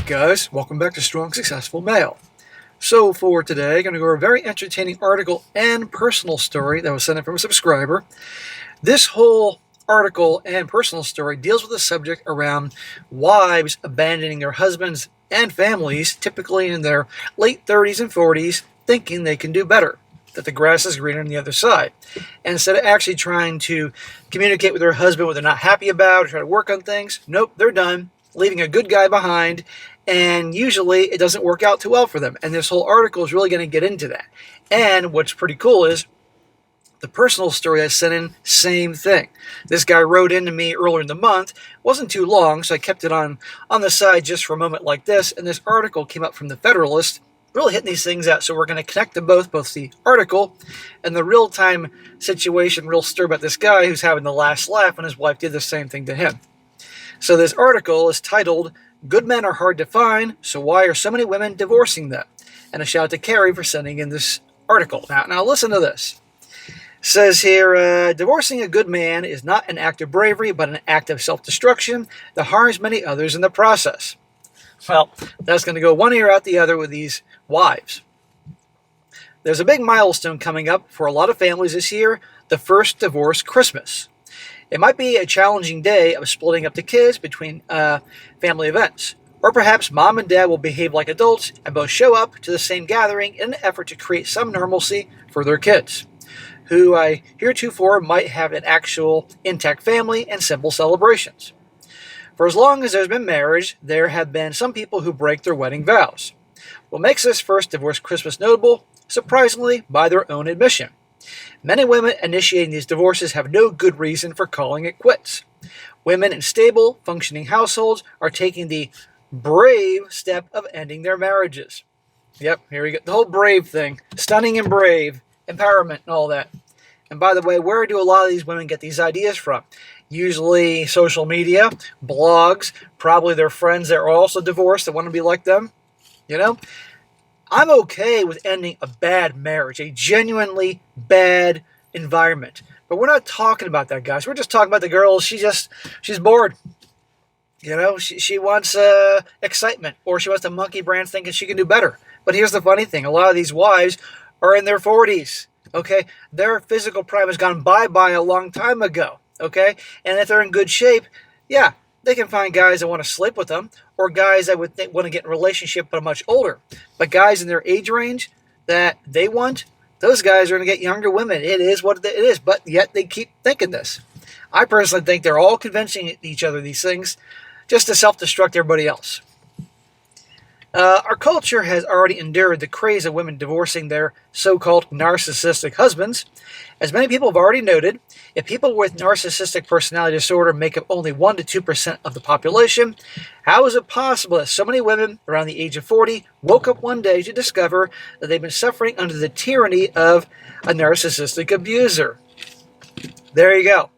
Alright guys, welcome back to Strong Successful Male. So for today, I'm going to go over a very entertaining article and personal story that was sent in from a subscriber. This whole article and personal story deals with the subject around wives abandoning their husbands and families, typically in their late 30s and 40s, thinking they can do better, that the grass is greener on the other side. And instead of actually trying to communicate with their husband what they're not happy about or try to work on things, nope, they're done, leaving a good guy behind, and usually it doesn't work out too well for them. And this whole article is really going to get into that. And what's pretty cool is the personal story I sent in, same thing. This guy wrote into me earlier in the month. Wasn't too long, so I kept it on the side just for a moment like this. And this article came up from the Federalist, really hitting these things out. So we're going to connect them both the article and the real-time situation, real story about this guy who's having the last laugh when his wife did the same thing to him. So this article is titled, "Good Men Are Hard to Find, So Why Are So Many Women Divorcing Them?" And a shout out to Carrie for sending in this article. Now listen to this. It says here, divorcing a good man is not an act of bravery, but an act of self-destruction that harms many others in the process. Well, that's going to go one ear out the other with these wives. There's a big milestone coming up for a lot of families this year, the first divorce Christmas. It might be a challenging day of splitting up the kids between family events. Or perhaps mom and dad will behave like adults and both show up to the same gathering in an effort to create some normalcy for their kids, who heretofore might have an actual intact family and simple celebrations. For as long as there's been marriage, there have been some people who break their wedding vows. What makes this first divorce Christmas notable? Surprisingly, by their own admission. Many women initiating these divorces have no good reason for calling it quits. Women in stable, functioning households are taking the brave step of ending their marriages. Yep, here we go. The whole brave thing. Stunning and brave. Empowerment and all that. And by the way, where do a lot of these women get these ideas from? Usually social media, blogs, probably their friends that are also divorced that want to be like them. You know? I'm okay with ending a bad marriage, a genuinely bad environment. But we're not talking about that, guys. We're just talking about the girl. She's bored. You know, she wants excitement, or she wants to monkey branch thinking she can do better. But here's the funny thing. A lot of these wives are in their 40s, okay? Their physical prime has gone bye-bye a long time ago, okay? And if they're in good shape, yeah, they can find guys that want to sleep with them, or guys that would want to get in a relationship but are much older. But guys in their age range that they want, those guys are going to get younger women. It is what it is, but yet they keep thinking this. I personally think they're all convincing each other these things just to self-destruct everybody else. Our culture has already endured the craze of women divorcing their so-called narcissistic husbands. As many people have already noted, if people with narcissistic personality disorder make up only 1 to 2% of the population, how is it possible that so many women around the age of 40 woke up one day to discover that they've been suffering under the tyranny of a narcissistic abuser? There you go.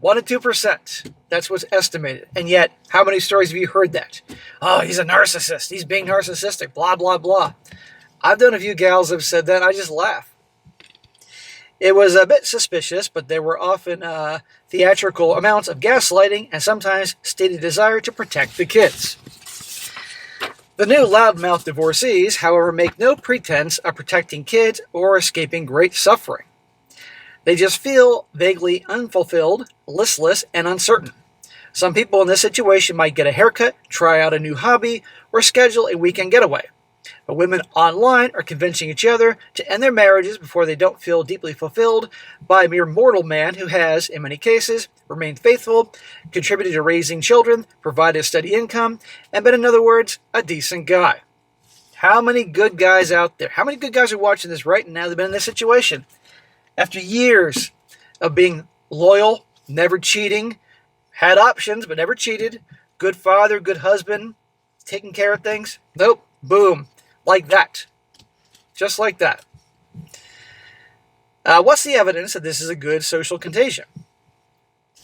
1 to 2%. That's what's estimated. And yet, how many stories have you heard that? Oh, he's a narcissist. He's being narcissistic. Blah, blah, blah. I've done a few gals that have said that. I just laugh. It was a bit suspicious, but there were often theatrical amounts of gaslighting and sometimes stated desire to protect the kids. The new loudmouth divorcees, however, make no pretense of protecting kids or escaping great suffering. They just feel vaguely unfulfilled, listless, and uncertain. Some people in this situation might get a haircut, try out a new hobby, or schedule a weekend getaway. But women online are convincing each other to end their marriages before they don't feel deeply fulfilled by a mere mortal man who has, in many cases, remained faithful, contributed to raising children, provided a steady income, and been, in other words, a decent guy. How many good guys out there? How many good guys are watching this right now that have been in this situation? After years of being loyal, never cheating, had options but never cheated, good father, good husband, taking care of things, nope, boom, like that. Just like that. What's the evidence that this is a good social contagion?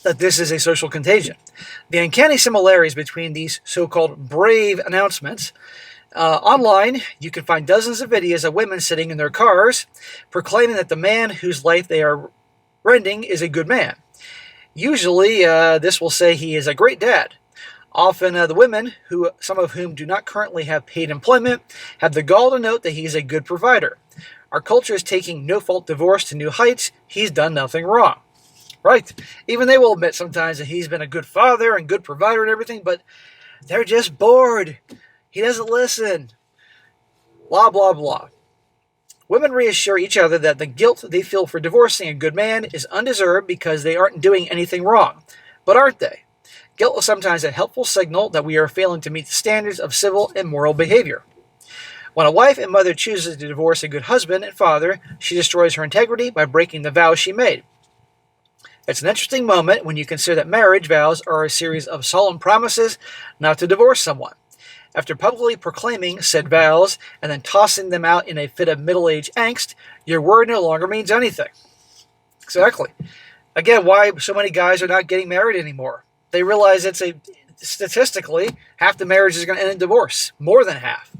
That this is a social contagion? The uncanny similarities between these so-called brave announcements. Online, you can find dozens of videos of women sitting in their cars proclaiming that the man whose life they are rending is a good man. Usually, this will say he is a great dad. Often the women, some of whom do not currently have paid employment, have the gall to note that he's a good provider. Our culture is taking no-fault divorce to new heights. He's done nothing wrong. Right? Even they will admit sometimes that he's been a good father and good provider and everything, but they're just bored. He doesn't listen. Blah, blah, blah. Women reassure each other that the guilt they feel for divorcing a good man is undeserved because they aren't doing anything wrong. But aren't they? Guilt is sometimes a helpful signal that we are failing to meet the standards of civil and moral behavior. When a wife and mother chooses to divorce a good husband and father, she destroys her integrity by breaking the vows she made. It's an interesting moment when you consider that marriage vows are a series of solemn promises not to divorce someone. After publicly proclaiming said vows and then tossing them out in a fit of middle-aged angst, your word no longer means anything. Exactly. Again, why so many guys are not getting married anymore. They realize statistically, half the marriage is going to end in divorce. More than half.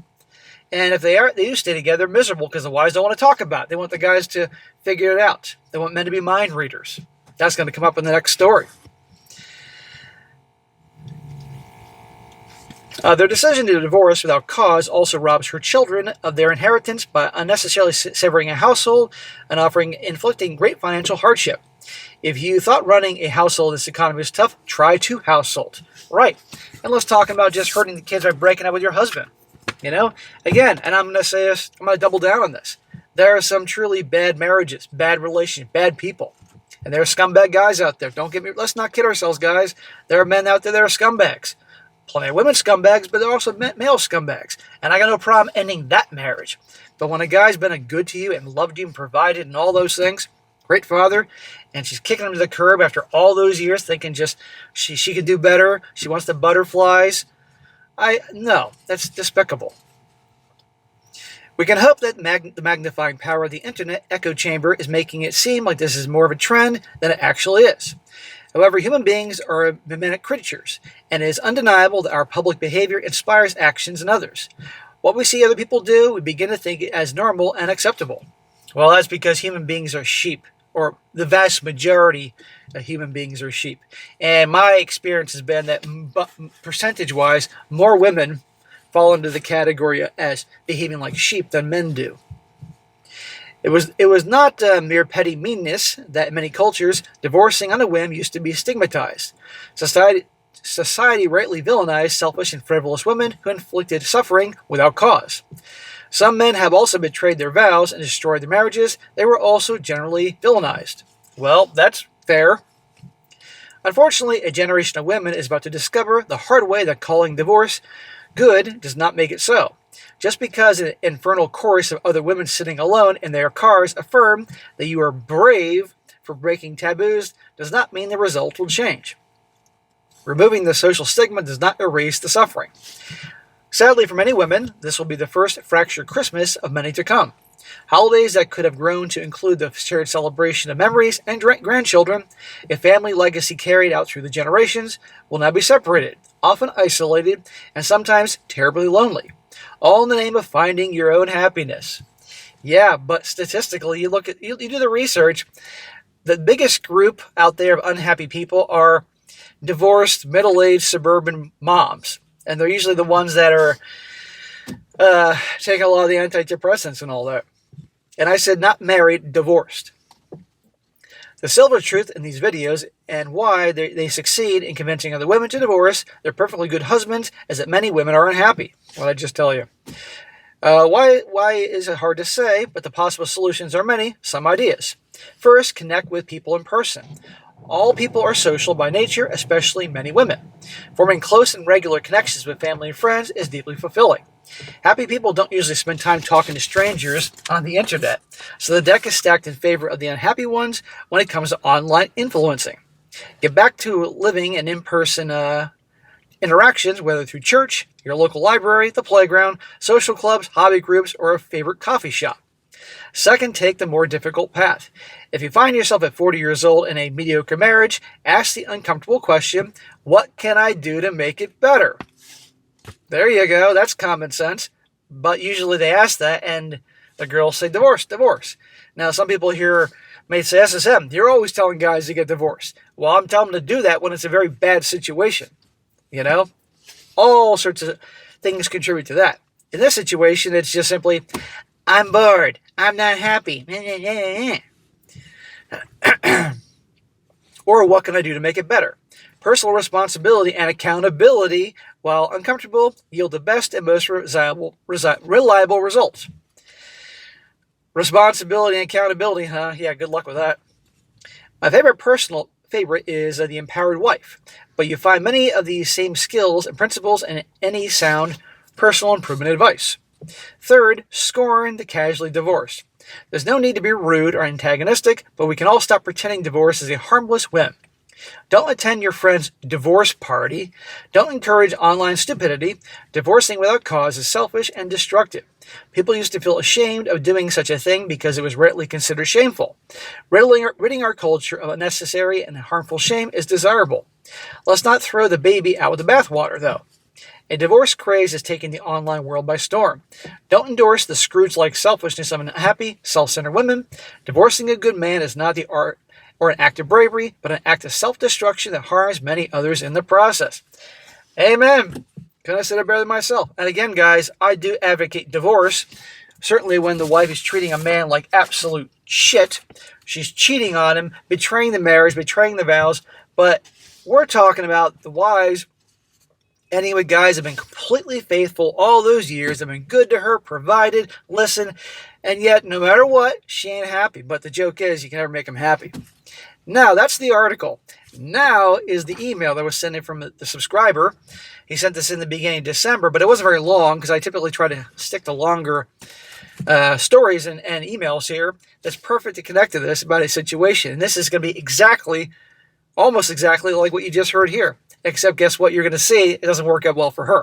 And if they do stay together, miserable because the wives don't want to talk about it. They want the guys to figure it out. They want men to be mind readers. That's going to come up in the next story. Their decision to divorce without cause also robs her children of their inheritance by unnecessarily severing a household and inflicting great financial hardship. If you thought running a household in this economy was tough, try two households. Right. And let's talk about just hurting the kids by breaking up with your husband. Again, and I'm going to say this, I'm going to double down on this. There are some truly bad marriages, bad relationships, bad people. And there are scumbag guys out there. Let's not kid ourselves, guys. There are men out there that are scumbags. Plenty of women scumbags, but there are also male scumbags. And I got no problem ending that marriage. But when a guy's been good to you and loved you and provided and all those things, great father, and she's kicking him to the curb after all those years, thinking just she can do better, she wants the butterflies. No, that's despicable. We can hope that the magnifying power of the internet echo chamber is making it seem like this is more of a trend than it actually is. However, human beings are mimetic creatures, and it is undeniable that our public behavior inspires actions in others. What we see other people do, we begin to think it as normal and acceptable. Well, that's because human beings are sheep, or the vast majority of human beings are sheep. And my experience has been that percentage-wise, more women fall into the category as behaving like sheep than men do. It was not mere petty meanness that in many cultures, divorcing on a whim used to be stigmatized. Society rightly villainized selfish and frivolous women who inflicted suffering without cause. Some men have also betrayed their vows and destroyed their marriages. They were also generally villainized. Well, that's fair. Unfortunately, a generation of women is about to discover the hard way that calling divorce good does not make it so. Just because an infernal chorus of other women sitting alone in their cars affirm that you are brave for breaking taboos does not mean the result will change. Removing the social stigma does not erase the suffering. Sadly, for many women, this will be the first fractured Christmas of many to come. Holidays that could have grown to include the shared celebration of memories and grandchildren, a family legacy carried out through the generations, will now be separated, often isolated, and sometimes terribly lonely, all in the name of finding your own happiness. Yeah, but statistically, you do the research, the biggest group out there of unhappy people are divorced, middle-aged suburban moms. And they're usually the ones that are taking a lot of the antidepressants and all that. And I said not married, divorced. The silver truth in these videos and why they succeed in convincing other women to divorce their perfectly good husbands is that many women are unhappy. What I just tell you. Why is it hard to say, but the possible solutions are many, some ideas. First, connect with people in person. All people are social by nature, especially many women. Forming close and regular connections with family and friends is deeply fulfilling. Happy people don't usually spend time talking to strangers on the internet, so the deck is stacked in favor of the unhappy ones when it comes to online influencing. Get back to living in in-person interactions, whether through church, your local library, the playground, social clubs, hobby groups, or a favorite coffee shop. Second, take the more difficult path. If you find yourself at 40 years old in a mediocre marriage, ask the uncomfortable question, what can I do to make it better? There you go, that's common sense. But usually they ask that and the girls say divorce, divorce. Now some people here may say, SSM, you're always telling guys to get divorced. Well, I'm telling them to do that when it's a very bad situation. All sorts of things contribute to that. In this situation, it's just simply, I'm bored. I'm not happy. Or what can I do to make it better? Personal responsibility and accountability, while uncomfortable, yield the best and most reliable results. Responsibility and accountability, huh? Yeah, good luck with that. My personal favorite is The Empowered Wife, but you find many of these same skills and principles in any sound personal improvement advice. Third, Scorn the Casually Divorced. There's no need to be rude or antagonistic, but we can all stop pretending divorce is a harmless whim. Don't attend your friend's divorce party. Don't encourage online stupidity. Divorcing without cause is selfish and destructive. People used to feel ashamed of doing such a thing because it was rightly considered shameful. Ridding our culture of unnecessary and harmful shame is desirable. Let's not throw the baby out with the bathwater, though. A divorce craze is taking the online world by storm. Don't endorse the Scrooge-like selfishness of unhappy, self-centered women. Divorcing a good man is not the art or an act of bravery, but an act of self-destruction that harms many others in the process. Amen. Couldn't have said it better than myself. And again, guys, I do advocate divorce. Certainly when the wife is treating a man like absolute shit. She's cheating on him, betraying the marriage, betraying the vows. But we're talking about the wives ending with guys have been completely faithful all those years, have been good to her, provided, listened, and yet no matter what, she ain't happy. But the joke is you can never make them happy. Now, that's the article. Now is the email that was sent in from the subscriber. He sent this in the beginning of December, but it wasn't very long because I typically try to stick to longer stories and emails here. That's perfect to connect to this about a situation. And this is going to be almost exactly like what you just heard here. Except guess what you're going to see? It doesn't work out well for her.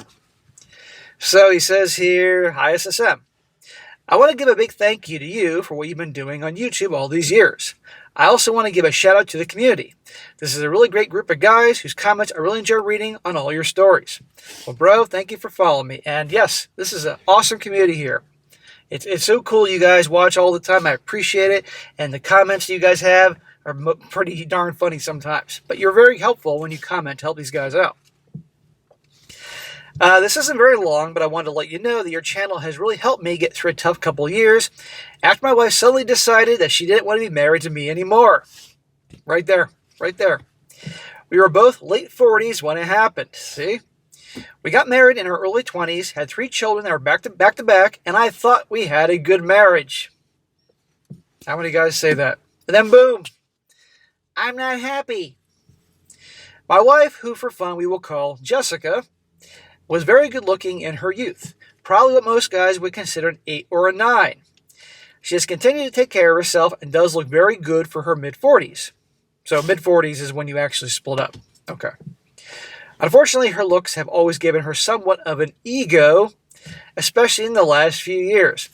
So he says here, hi SSM. I want to give a big thank you to you for what you've been doing on YouTube all these years. I also want to give a shout out to the community. This is a really great group of guys whose comments I really enjoy reading on all your stories. Well, bro, thank you for following me. And yes, this is an awesome community here. It's so cool you guys watch all the time. I appreciate it. And the comments you guys have are pretty darn funny sometimes. But you're very helpful when you comment to help these guys out. This isn't very long, but I wanted to let you know that your channel has really helped me get through a tough couple of years after my wife suddenly decided that she didn't want to be married to me anymore. Right there. We were both late 40s when it happened. See? We got married in our early 20s, had 3 children that were back to back, and I thought we had a good marriage. How many guys say that? And then boom. I'm not happy. My wife, who for fun we will call Jessica, was very good looking in her youth. Probably what most guys would consider an 8 or a 9. She has continued to take care of herself and does look very good for her mid-40s. So mid-40s is when you actually split up. Okay. Unfortunately, her looks have always given her somewhat of an ego, especially in the last few years.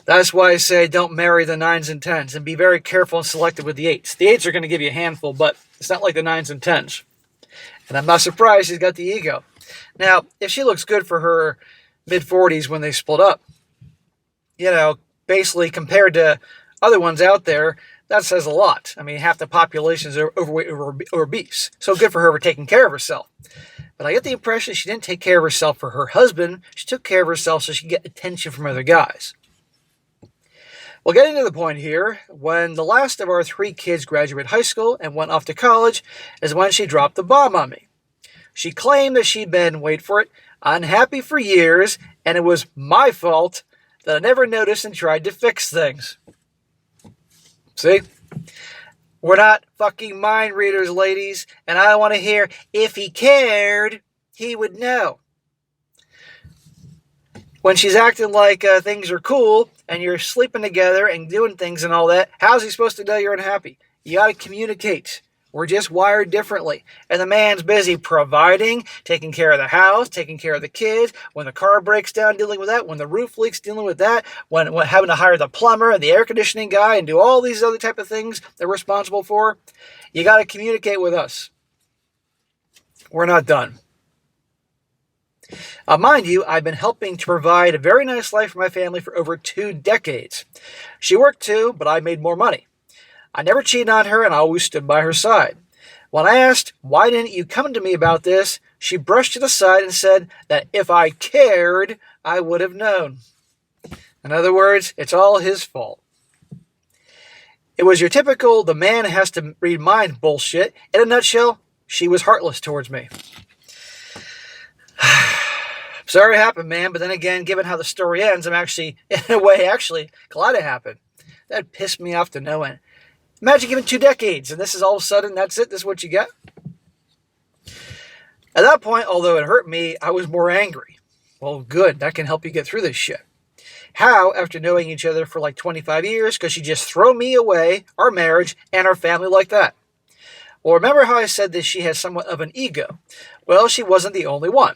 That's why I say don't marry the 9s and 10s and be very careful and selective with the 8s. The 8s are going to give you a handful, but it's not like the 9s and 10s. And I'm not surprised she's got the ego. Now, if she looks good for her mid-40s when they split up, basically compared to other ones out there, that says a lot. I mean, half the population is overweight or obese. So good for her for taking care of herself. But I get the impression she didn't take care of herself for her husband. She took care of herself so she could get attention from other guys. Well, getting to the point here, when the last of our 3 kids graduated high school and went off to college is when she dropped the bomb on me. She claimed that she'd been, wait for it, unhappy for years, and it was my fault that I never noticed and tried to fix things. See? We're not fucking mind readers, ladies, and I don't want to hear, if he cared, he would know. When she's acting like things are cool, and you're sleeping together and doing things and all that, how's he supposed to know you're unhappy? You got to communicate. We're just wired differently. And the man's busy providing, taking care of the house, taking care of the kids. When the car breaks down, dealing with that. When the roof leaks, dealing with that. When having to hire the plumber and the air conditioning guy and do all these other type of things they're responsible for. You got to communicate with us. We're not done. Mind you, I've been helping to provide a very nice life for my family for over 2 decades. She worked too, but I made more money. I never cheated on her and I always stood by her side. When I asked, why didn't you come to me about this, she brushed it aside and said that if I cared, I would have known. In other words, it's all his fault. It was your typical, the man has to read minds bullshit. In a nutshell, she was heartless towards me. Sorry it happened, man, but then again, given how the story ends, I'm actually, in a way, glad it happened. That pissed me off to no end. Imagine giving 2 decades, and this is all of a sudden, that's it, this is what you get? At that point, although it hurt me, I was more angry. Well, good, that can help you get through this shit. How, after knowing each other for like 25 years, could she just throw me away, our marriage, and our family like that? Well, remember how I said that she has somewhat of an ego? Well, she wasn't the only one.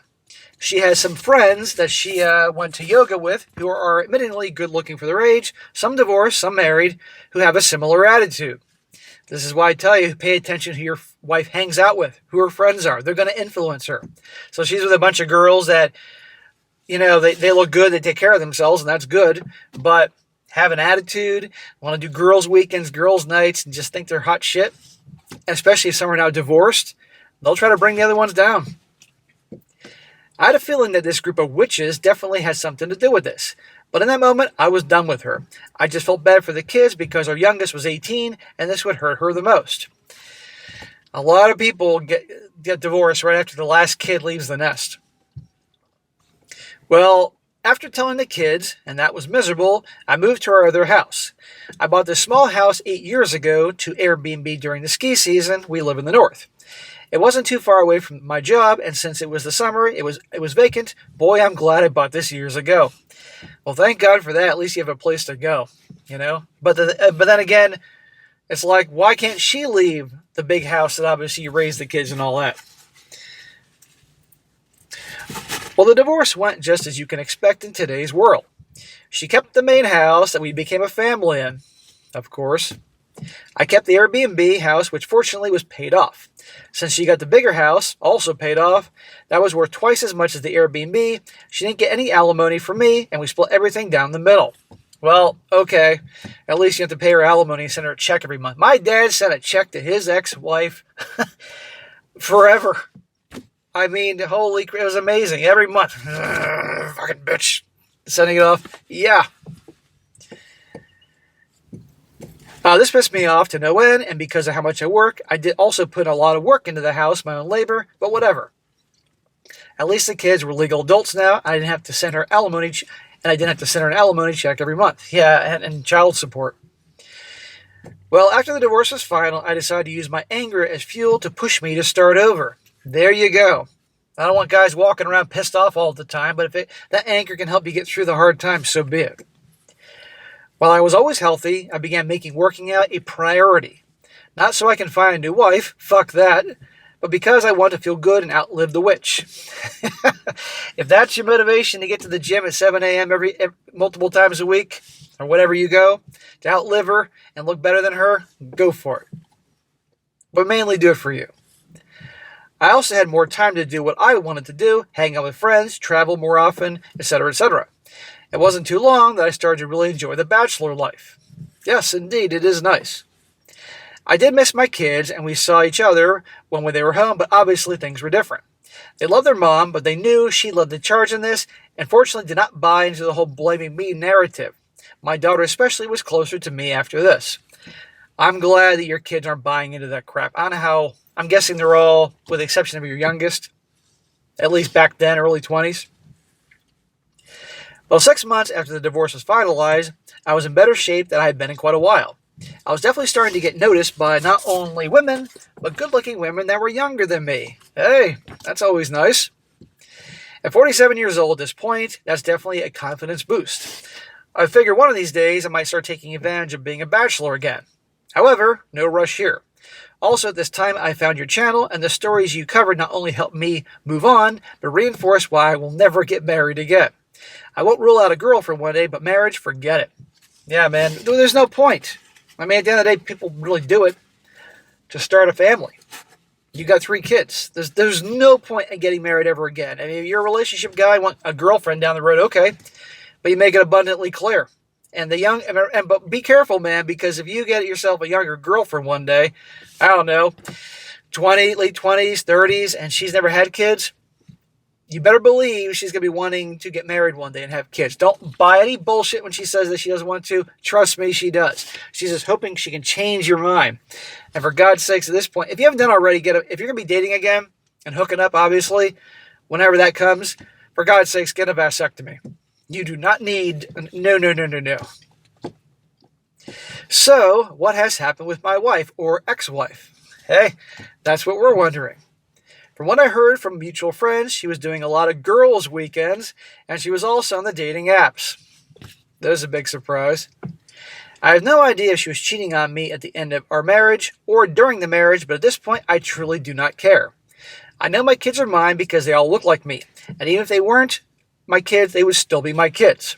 She has some friends that she went to yoga with who are admittedly good looking for their age, some divorced, some married, who have a similar attitude. This is why I tell you, pay attention to who your wife hangs out with, who her friends are. They're going to influence her. So she's with a bunch of girls that, you know, they look good, they take care of themselves, and that's good, but have an attitude, want to do girls' weekends, girls' nights, and just think they're hot shit, especially if some are now divorced, they'll try to bring the other ones down. I had a feeling that this group of witches definitely had something to do with this. But in that moment, I was done with her. I just felt bad for the kids because our youngest was 18, and this would hurt her the most. A lot of people get divorced right after the last kid leaves the nest. Well, after telling the kids, and that was miserable, I moved to our other house. I bought this small house 8 years ago to Airbnb during the ski season. We live in the north. It wasn't too far away from my job, and since it was the summer, it was vacant. Boy, I'm glad I bought this years ago. Well, thank God for that. At least you have a place to go, you know. But then again, it's like, why can't she leave the big house that obviously you raised the kids and all that? Well, the divorce went just as you can expect in today's world. She kept the main house that we became a family in, of course. I kept the Airbnb house, which fortunately was paid off. Since she got the bigger house, also paid off, that was worth twice as much as the Airbnb. She didn't get any alimony from me, and we split everything down the middle. Well, okay, at least you have to pay her alimony and send her a check every month. My dad sent a check to his ex-wife forever. I mean, holy crap, it was amazing. Every month. Fucking bitch. Sending it off. Yeah. This pissed me off to no end, and because of how much I work, I did also put a lot of work into the house, my own labor, but whatever. At least the kids were legal adults now. I didn't have to send her alimony, and I didn't have to send her an alimony check every month. Yeah, and child support. Well, after the divorce was final, I decided to use my anger as fuel to push me to start over. There you go. I don't want guys walking around pissed off all the time, but if that anger can help you get through the hard times, so be it. While I was always healthy, I began making working out a priority. Not so I can find a new wife, fuck that, but because I want to feel good and outlive the witch. If that's your motivation to get to the gym at 7 a.m. every multiple times a week, or whatever you go, to outlive her and look better than her, go for it. But mainly do it for you. I also had more time to do what I wanted to do, hang out with friends, travel more often, etc., etc. It wasn't too long that I started to really enjoy the bachelor life. Yes, indeed, it is nice. I did miss my kids, and we saw each other when they were home, but obviously things were different. They loved their mom, but they knew she led the charge in this, and fortunately did not buy into the whole blaming me narrative. My daughter especially was closer to me after this. I'm glad that your kids aren't buying into that crap. I don't know how, I'm guessing they're all, with the exception of your youngest, at least back then, early 20s. Well, 6 months after the divorce was finalized, I was in better shape than I had been in quite a while. I was definitely starting to get noticed by not only women, but good-looking women that were younger than me. Hey, that's always nice. At 47 years old at this point, that's definitely a confidence boost. I figured one of these days I might start taking advantage of being a bachelor again. However, no rush here. Also, at this time, I found your channel, and the stories you covered not only helped me move on, but reinforced why I will never get married again. I won't rule out a girlfriend one day, but marriage, forget it. Yeah, man, there's no point. I mean, at the end of the day, people really do it to start a family. You got 3 kids. There's no point in getting married ever again. I mean, if you're a relationship guy, want a girlfriend down the road, okay, but you make it abundantly clear. And but be careful, man, because if you get yourself a younger girlfriend one day, I don't know, late 20s, 30s, and she's never had kids, you better believe she's going to be wanting to get married one day and have kids. Don't buy any bullshit when she says that she doesn't want to. Trust me, she does. She's just hoping she can change your mind. And for God's sakes, at this point, if you haven't done already, if you're going to be dating again and hooking up, obviously, whenever that comes, for God's sakes, get a vasectomy. You do not need... No. So, what has happened with my wife or ex-wife? Hey, that's what we're wondering. From what I heard from mutual friends, she was doing a lot of girls' weekends, and she was also on the dating apps. That was a big surprise. I have no idea if she was cheating on me at the end of our marriage or during the marriage, but at this point, I truly do not care. I know my kids are mine because they all look like me, and even if they weren't my kids, they would still be my kids.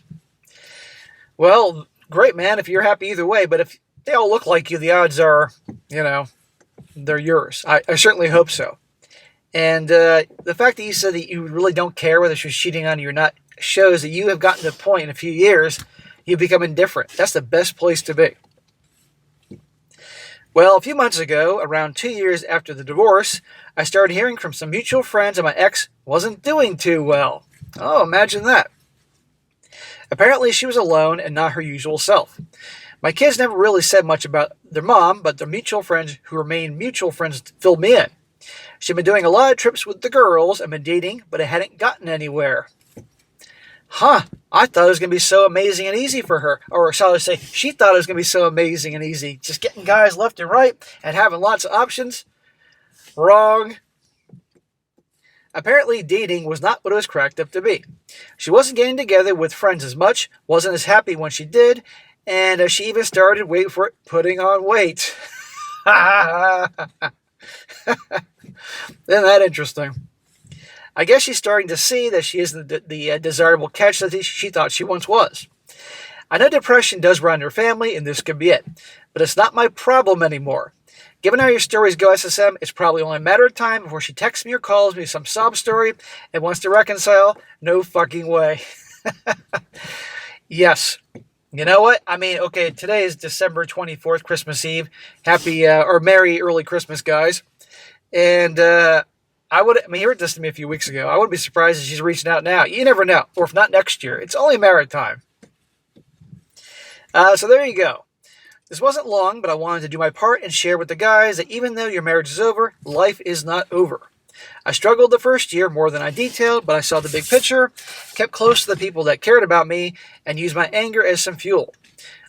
Well, great, man, if you're happy either way, but if they all look like you, the odds are, they're yours. I certainly hope so. And the fact that you said that you really don't care whether she's cheating on you or not shows that you have gotten to the point in a few years you've become indifferent. That's the best place to be. Well, a few months ago, around 2 years after the divorce, I started hearing from some mutual friends that my ex wasn't doing too well. Oh, imagine that. Apparently, she was alone and not her usual self. My kids never really said much about their mom, but their mutual friends who remained mutual friends filled me in. She'd been doing a lot of trips with the girls and been dating, but it hadn't gotten anywhere. I thought it was going to be so amazing and easy for her. Or shall I say, she thought it was going to be so amazing and easy. Just getting guys left and right and having lots of options. Wrong. Apparently, dating was not what it was cracked up to be. She wasn't getting together with friends as much, wasn't as happy when she did, and she even started, wait for it, putting on weight. Isn't that interesting? I guess she's starting to see that she isn't the desirable catch that she thought she once was. I know depression does run in her family, and this could be it, but it's not my problem anymore. Given how your stories go, SSM, it's probably only a matter of time before she texts me or calls me some sob story and wants to reconcile. No fucking way. Yes. You know what? I mean, okay, today is December 24th, Christmas Eve. Happy or Merry early Christmas, guys. And he heard this to me a few weeks ago. I wouldn't be surprised if she's reaching out now. You never know. Or if not next year. It's only a matter of time. So there you go. This wasn't long, but I wanted to do my part and share with the guys that even though your marriage is over, life is not over. I struggled the first year more than I detailed, but I saw the big picture, kept close to the people that cared about me, and used my anger as some fuel.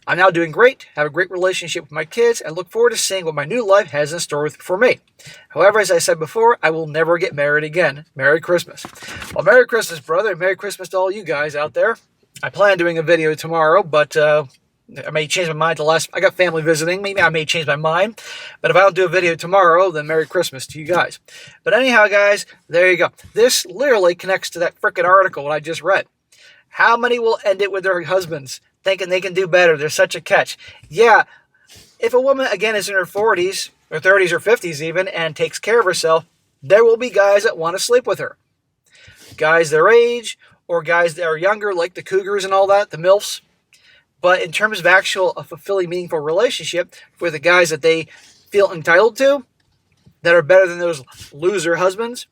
I'm now doing great, have a great relationship with my kids, and look forward to seeing what my new life has in store for me. However, as I said before, I will never get married again. Merry Christmas. Well, Merry Christmas, brother, and Merry Christmas to all you guys out there. I plan on doing a video tomorrow, but I may change my mind I got family visiting. Maybe I may change my mind. But if I don't do a video tomorrow, then Merry Christmas to you guys. But anyhow, guys, there you go. This literally connects to that frickin' article I just read. How many will end it with their husbands thinking they can do better? There's such a catch. Yeah, if a woman, again, is in her 40s or 30s or 50s even and takes care of herself, there will be guys that want to sleep with her. Guys their age or guys that are younger, like the cougars and all that, the MILFs. But in terms of a fulfilling, meaningful relationship with the guys that they feel entitled to, that are better than those loser husbands,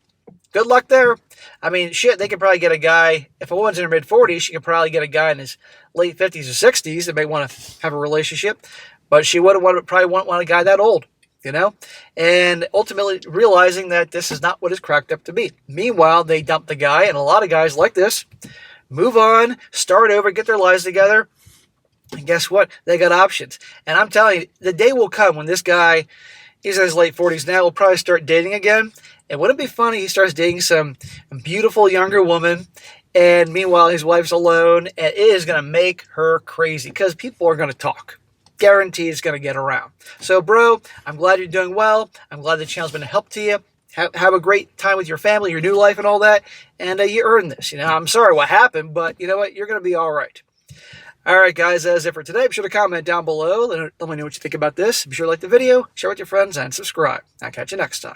good luck there. I mean, shit, they could probably get a guy, if a woman's in her mid-40s, she could probably get a guy in his late 50s or 60s that may want to have a relationship. But she probably wouldn't want a guy that old, And ultimately realizing that this is not what it's cracked up to be. Meanwhile, they dump the guy, and a lot of guys like this move on, start over, get their lives together. And guess what? They got options. And I'm telling you, the day will come when this guy, he's in his late 40s now, will probably start dating again. And wouldn't it be funny? He starts dating some beautiful younger woman. And meanwhile, his wife's alone. And it is going to make her crazy because people are going to talk. Guaranteed it's going to get around. So, bro, I'm glad you're doing well. I'm glad the channel's been a help to you. Have a great time with your family, your new life and all that. And you earned this. I'm sorry what happened, but you know what? You're going to be all right. All right, guys, that's it for today. Be sure to comment down below. Let me know what you think about this. Be sure to like the video, share with your friends, and subscribe. I'll catch you next time.